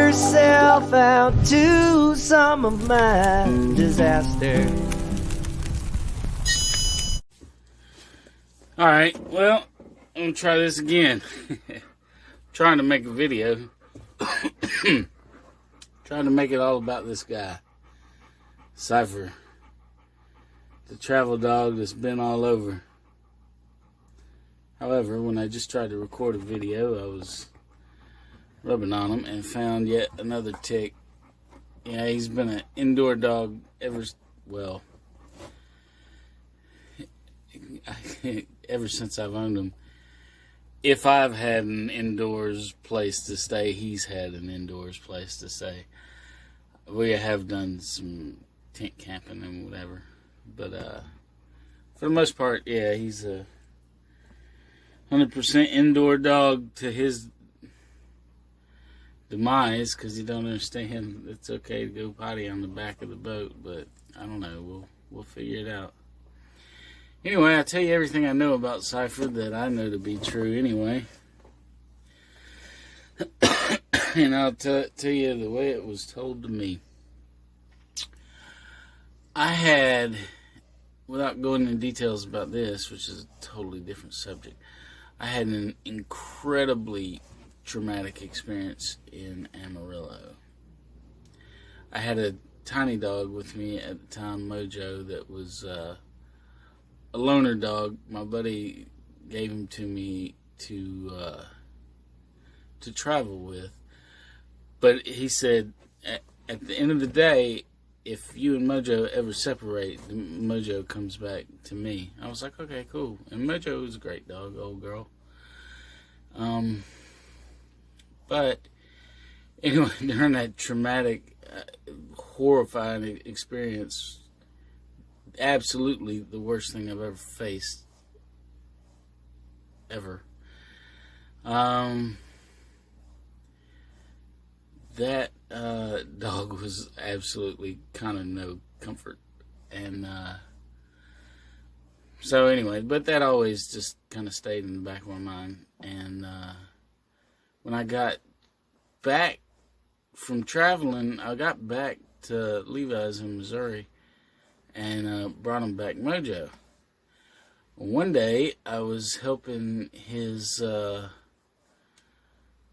yourself out to some of my disaster. Alright, well, I'm going to try this again. Trying to make a video. Trying to make it all about this guy, Cypher. The travel dog that's been all over. However, when I just tried to record a video, I was rubbing on him and found yet another tick. Yeah, he's been an indoor dog ever since I've owned him. If I've had an indoors place to stay, he's had an indoors place to stay. We have done some tent camping and whatever. But for the most part, yeah, he's a 100% indoor dog to his demise, because you don't understand it's okay to go potty on the back of the boat. But I don't know, we'll figure it out. Anyway, I'll tell you everything I know about Cypher that I know to be true anyway. And I'll tell you the way it was told to me. I had, without going into details about this, which is a totally different subject, I had an incredibly traumatic experience in Amarillo. I had a tiny dog with me at the time, Mojo, that was a loner dog. My buddy gave him to me to travel with. But he said, at the end of the day, if you and Mojo ever separate, Mojo comes back to me. I was like, okay, cool. And Mojo was a great dog, old girl. But anyway, during that traumatic, horrifying experience, absolutely the worst thing I've ever faced. Ever. That dog was absolutely kind of no comfort. And so anyway, but that always just kind of stayed in the back of my mind. And when I got back from traveling, I got back to Levi's in Missouri and brought him back Mojo. One day, I was helping his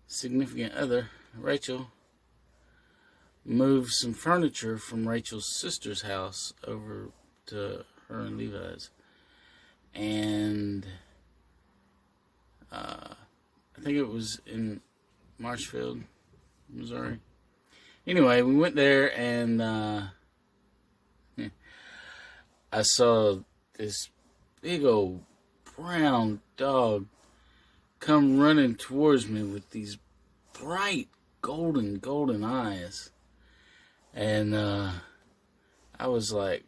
significant other, Rachel, move some furniture from Rachel's sister's house over to her and Levi's. And I think it was in Marshfield, Missouri. Anyway, we went there and I saw this big old brown dog come running towards me with these bright golden eyes. And I was like,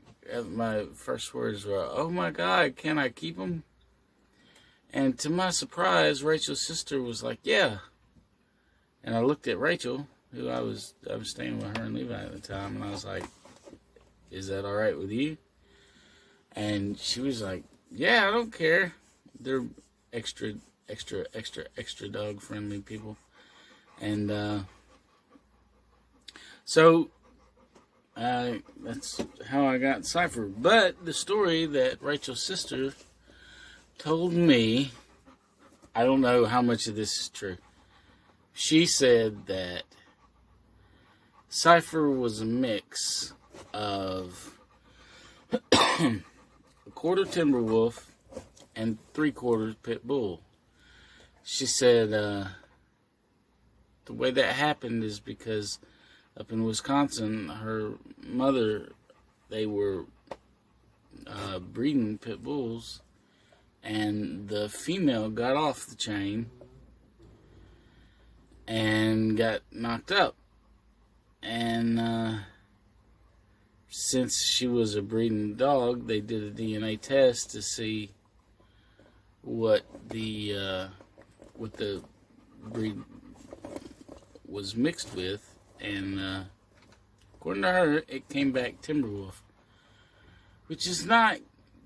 my first words were, "Oh my God, can I keep him?" And to my surprise, Rachel's sister was like, "Yeah." And I looked at Rachel, who I was staying with her and Levi at the time, and I was like, "Is that all right with you?" And she was like, "Yeah, I don't care." They're extra dog friendly people. And so that's how I got Cypher. But the story that Rachel's sister told me, I don't know how much of this is true. She said that Cypher was a mix of a quarter timber wolf and 3/4 pit bull. She said the way that happened is because up in Wisconsin, her mother, they were breeding pit bulls, and the female got off the chain and got knocked up. And since she was a breeding dog, they did a DNA test to see what the breed was mixed with. And according to her, it came back Timberwolf, which is not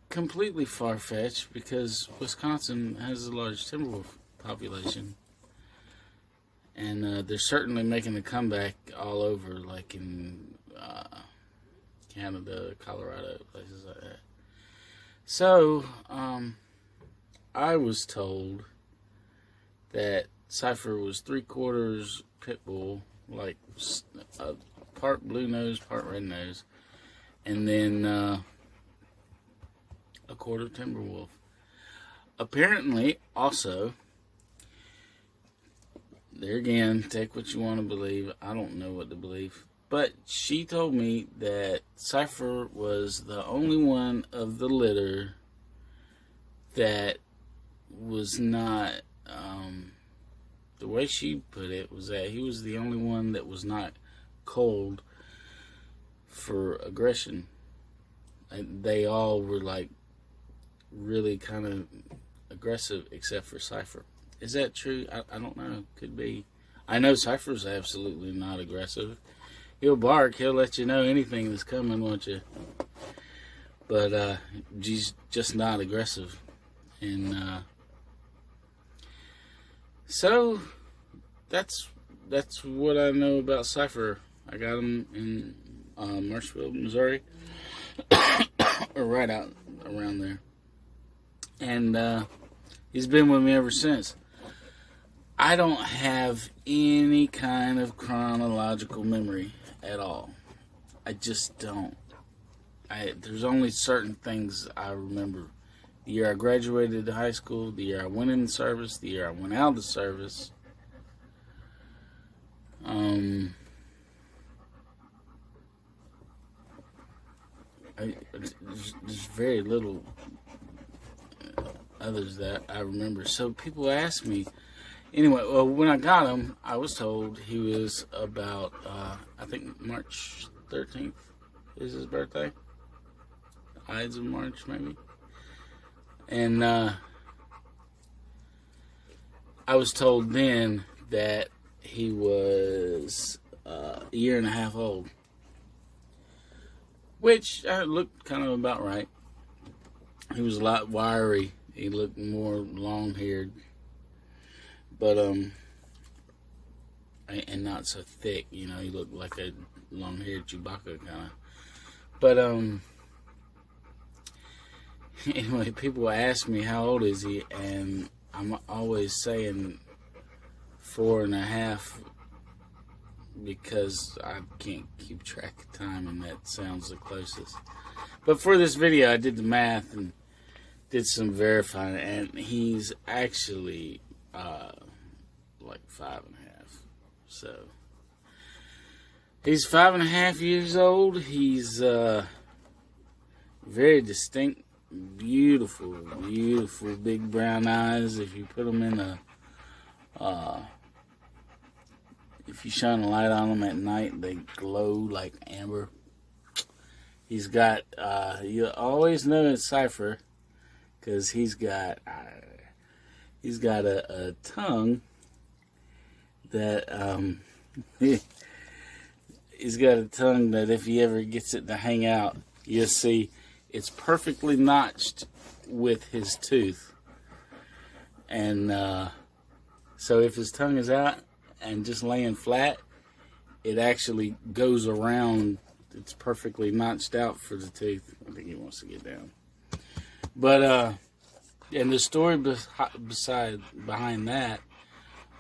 completely far-fetched because Wisconsin has a large Timberwolf population. And they're certainly making a comeback all over, like in Canada, Colorado, places like that. So, I was told that Cypher was 3/4 pit bull, like part blue nose, part red nose, and then a quarter timber wolf. Apparently, also, there again, take what you want to believe. I don't know what to believe. But she told me that Cypher was the only one of the litter that was not, the way she put it was that he was the only one that was not cold for aggression. And they all were like really kind of aggressive except for Cypher. Is that true? I don't know. Could be. I know Cypher's absolutely not aggressive. He'll bark. He'll let you know anything that's coming, won't you? But he's just not aggressive. And so that's what I know about Cypher. I got him in Marshville, Missouri, or right out around there. And he's been with me ever since. I don't have any kind of chronological memory at all. I just don't. There's only certain things I remember. The year I graduated high school, the year I went in the service, the year I went out of the service. There's very little others that I remember. So people ask me. Anyway, well, when I got him, I was told he was about, I think March 13th is his birthday. Ides of March, maybe. And I was told then that he was a year and a half old. Which looked kind of about right. He was a lot wiry. He looked more long-haired. But, and not so thick, you know, he looked like a long-haired Chewbacca kind of. But, anyway, people ask me how old is he, and I'm always saying 4.5 because I can't keep track of time, and that sounds the closest. But for this video, I did the math and did some verifying, and he's actually like 5.5. So he's 5.5 years old. He's very distinct, beautiful big brown eyes. If you put them in if you shine a light on them at night, they glow like amber. He's got you always know it's Cypher because he's got a tongue that he's got a tongue that if he ever gets it to hang out, you'll see it's perfectly notched with his tooth. And so if his tongue is out and just laying flat, it actually goes around. It's perfectly notched out for the tooth. I think he wants to get down. But and the story behind that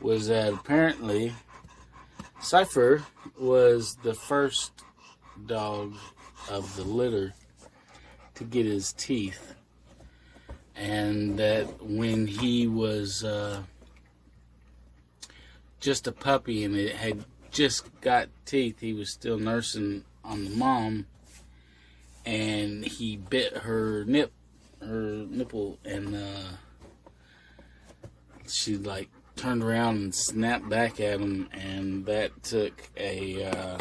was that apparently Cypher was the first dog of the litter to get his teeth, and that when he was just a puppy and it had just got teeth, he was still nursing on the mom, and he bit her nipple, and she like turned around and snapped back at him, and that took a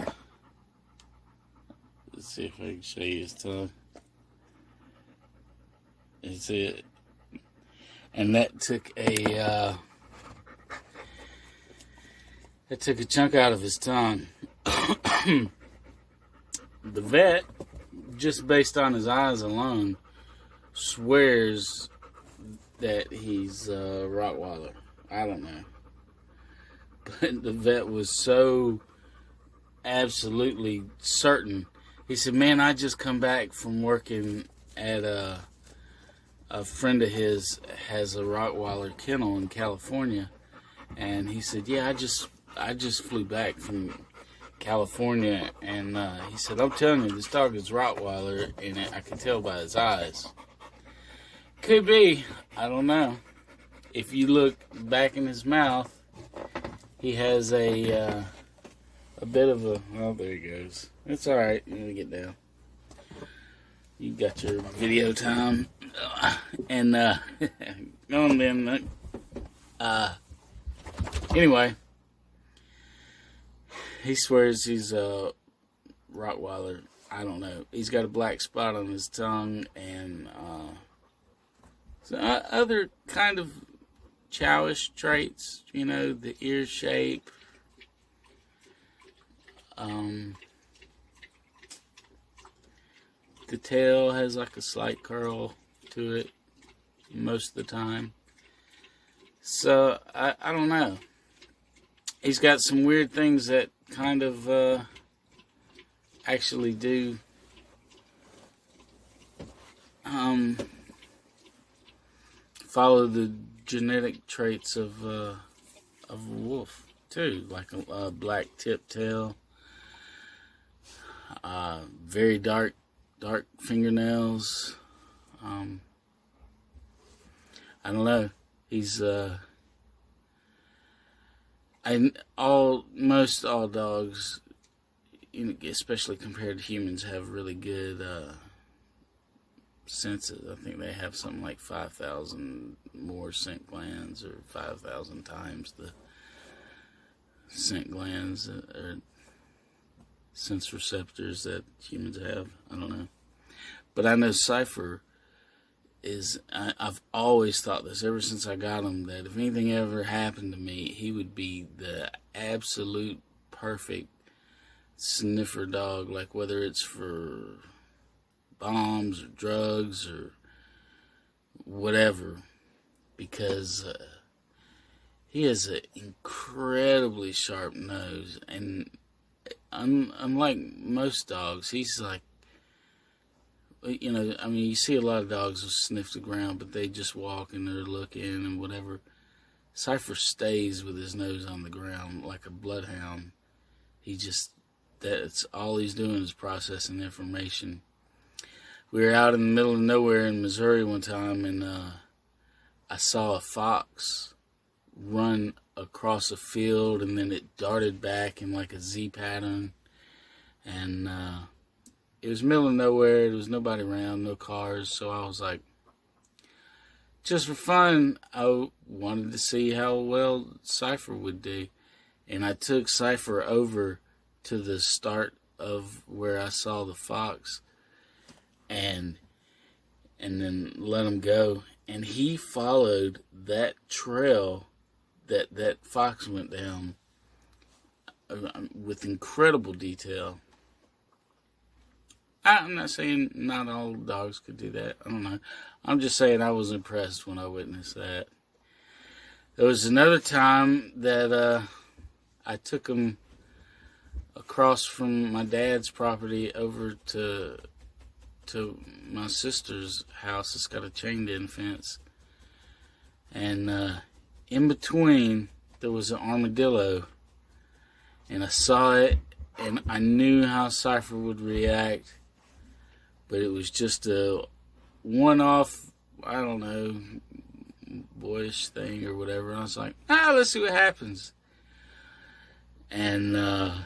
let's see if I can show you his tongue. Is it? And that took a chunk out of his tongue. The vet, just based on his eyes alone, swears that he's a Rottweiler. I don't know. But the vet was so absolutely certain. He said, man, I just come back from working at a friend of his has a Rottweiler kennel in California. And he said, yeah, I just flew back from California. And he said, I'm telling you, this dog is Rottweiler, and I can tell by his eyes. Could be. I don't know. If you look back in his mouth, he has a bit of a... Oh, there he goes. It's all right. Let me get down. You got your video time. And, go on then. Anyway, he swears he's a Rottweiler. I don't know. He's got a black spot on his tongue and other kind of chowish traits. You know, the ear shape. The tail has like a slight curl to it most of the time. So, I don't know. He's got some weird things that kind of actually do follow the genetic traits of a wolf too, like a black tip tail, very dark fingernails. I don't know. He's most all dogs, especially compared to humans, have really good senses. I think they have something like 5,000 more scent glands, or 5,000 times the scent glands or sense receptors that humans have. I don't know. But I know Cypher is, I've always thought this ever since I got him, that if anything ever happened to me, he would be the absolute perfect sniffer dog, like whether it's for bombs or drugs or whatever, because he has an incredibly sharp nose, and unlike most dogs, he's like, you know, I mean, you see a lot of dogs will sniff the ground, but they just walk and they're looking and whatever. Cypher stays with his nose on the ground like a bloodhound. That's all he's doing is processing information. We were out in the middle of nowhere in Missouri one time, and I saw a fox run across a field, and then it darted back in like a Z pattern, and it was middle of nowhere. There was nobody around, no cars. So I was like, just for fun, I wanted to see how well Cypher would do. And I took Cypher over to the start of where I saw the fox, and then let him go. And he followed that trail that fox went down with incredible detail. I'm not saying not all dogs could do that. I don't know. I'm just saying I was impressed when I witnessed that. There was another time that I took him across from my dad's property over to my sister's house. It's got a chain-in fence. And in between, there was an armadillo. And I saw it, and I knew how Cypher would react. But it was just a one-off, I don't know, boyish thing or whatever. And I was like, let's see what happens. And I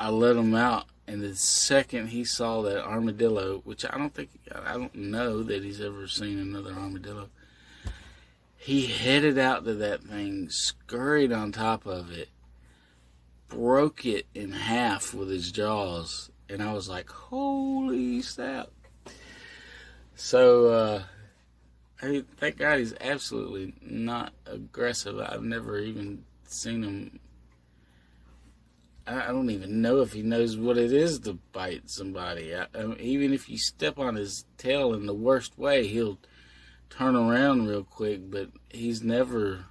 let him out. And the second he saw that armadillo, which I don't know that he's ever seen another armadillo, he headed out to that thing, scurried on top of it, broke it in half with his jaws. And I was like, holy snap. So, thank God he's absolutely not aggressive. I've never even seen him. I don't even know if he knows what it is to bite somebody. Even if you step on his tail in the worst way, he'll turn around real quick. But he's never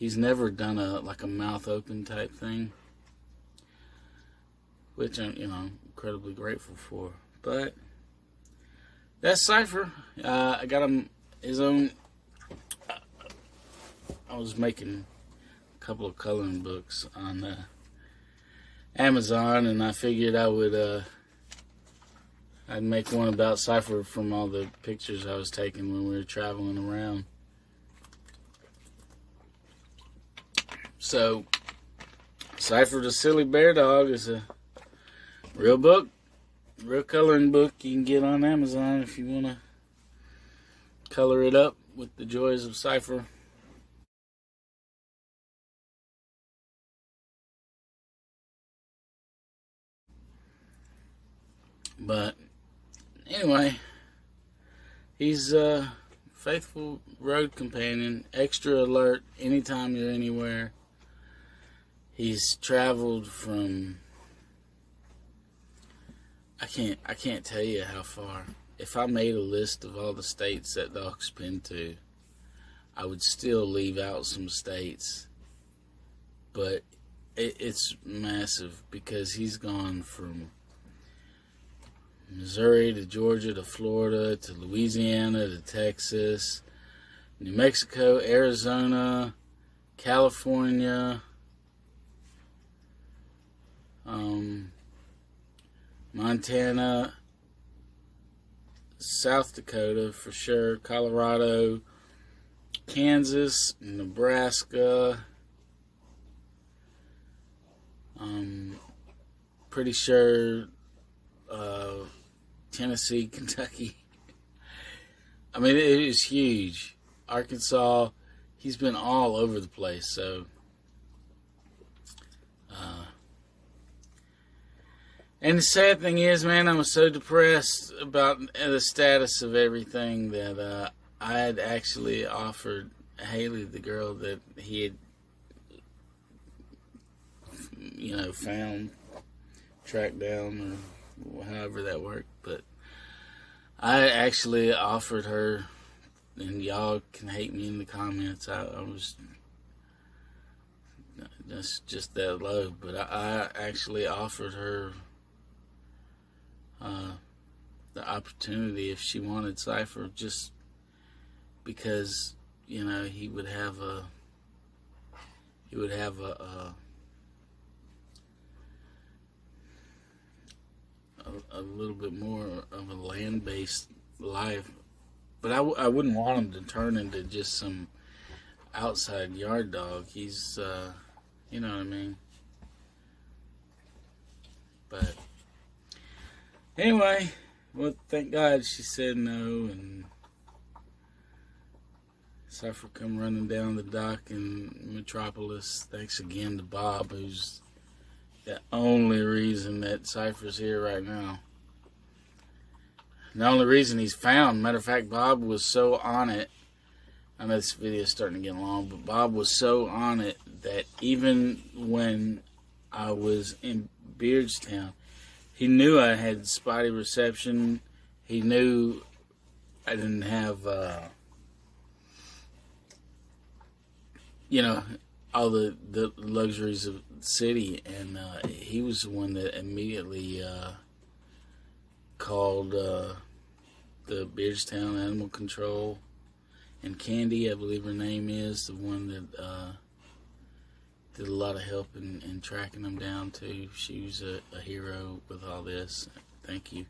He's never done a mouth open type thing, which I'm incredibly grateful for. But that's Cypher. I got him his own. I was making a couple of coloring books on Amazon, and I figured I'd make one about Cypher from all the pictures I was taking when we were traveling around. So, Cypher the Silly BearDog is a real book, real coloring book you can get on Amazon if you want to color it up with the joys of Cypher. But anyway, he's a faithful road companion, extra alert anytime you're anywhere. He's traveled from, I can't tell you how far. If I made a list of all the states that dog's been to, I would still leave out some states. But it's massive, because he's gone from Missouri to Georgia to Florida to Louisiana to Texas, New Mexico, Arizona, California, Montana, South Dakota for sure, Colorado, Kansas, Nebraska, pretty sure Tennessee, Kentucky. I mean, it is huge. Arkansas, he's been all over the place, so and the sad thing is, man, I was so depressed about the status of everything that I had actually offered Haley, the girl that he had, found, tracked down, or however that worked. But I actually offered her, and y'all can hate me in the comments. I was just that low, but I actually offered her the opportunity if she wanted Cypher, just because he would have a little bit more of a land-based life, but I wouldn't want him to turn into just some outside yard dog. He's you know what I mean. But anyway, well, thank God she said no, and Cypher come running down the dock in Metropolis. Thanks again to Bob, who's the only reason that Cypher's here right now. The only reason he's found. Matter of fact, Bob was so on it. I know this video is starting to get long, but Bob was so on it that even when I was in Beardstown, he knew I had spotty reception. He knew I didn't have, all the luxuries of the city, and he was the one that immediately called the Beardstown Animal Control, and Candy, I believe her name is, the one that did a lot of help in tracking them down too. She was a hero with all this. Thank you.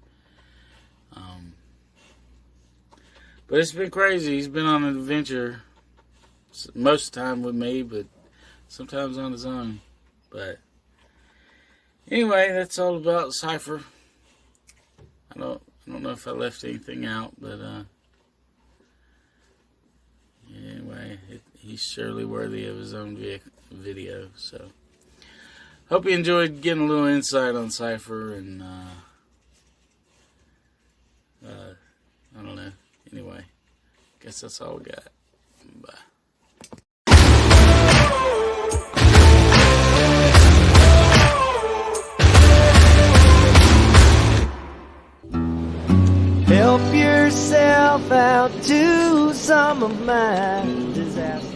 But it's been crazy. He's been on an adventure most of the time with me, but sometimes on his own. But anyway, that's all about Cypher. I don't know if I left anything out, but anyway, he's surely worthy of his own video. So hope you enjoyed getting a little insight on Cypher, and I don't know. Anyway, guess that's all we got. Bye. Help yourself out to some of my disaster.